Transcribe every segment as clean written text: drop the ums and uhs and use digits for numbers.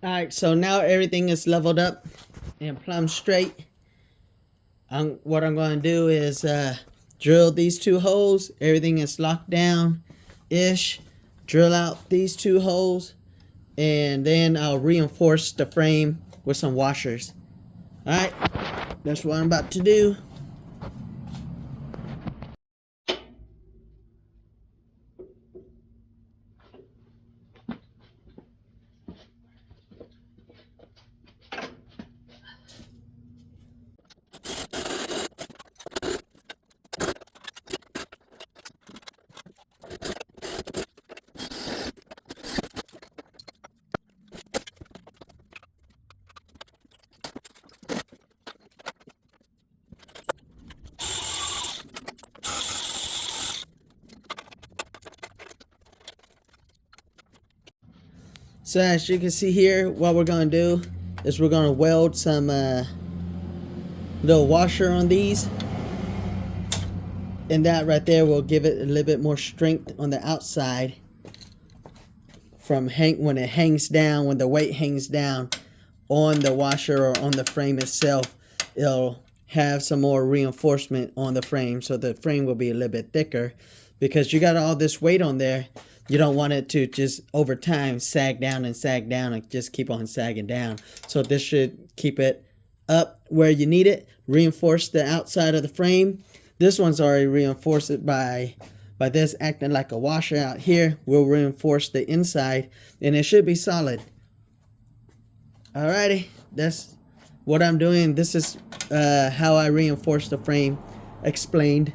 Alright, so now everything is leveled up and plumb straight. What I'm going to do is drill these two holes. Everything is locked down-ish. Drill out these two holes. And then I'll reinforce the frame with some washers. Alright, that's what I'm about to do. So as you can see here, what we're going to do is we're going to weld some little washer on these. And that right there will give it a little bit more strength on the outside. From when it hangs down, when the weight hangs down on the washer or on the frame itself, it'll have some more reinforcement on the frame. So the frame will be a little bit thicker. Because you got all this weight on there, you don't want it to just over time sag down and just keep on sagging down. So this should keep it up where you need it. Reinforce the outside of the frame. This one's already reinforced by this acting like a washer out here. We'll reinforce the inside and it should be solid. Alrighty, that's what I'm doing. This is how I reinforce the frame explained.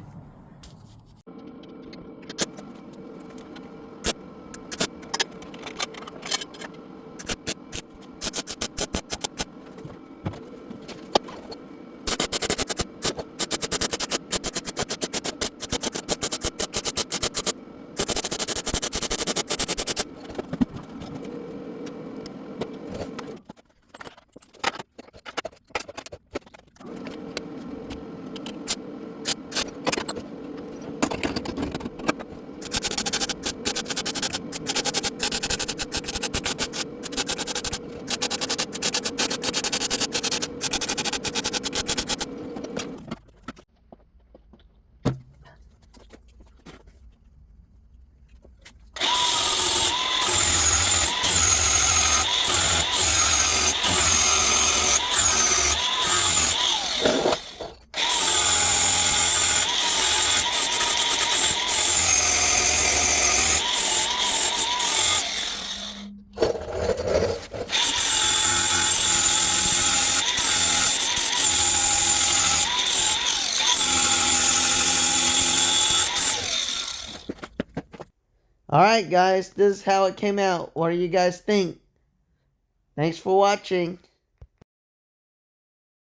Alright guys, this is how it came out. What do you guys think? Thanks for watching.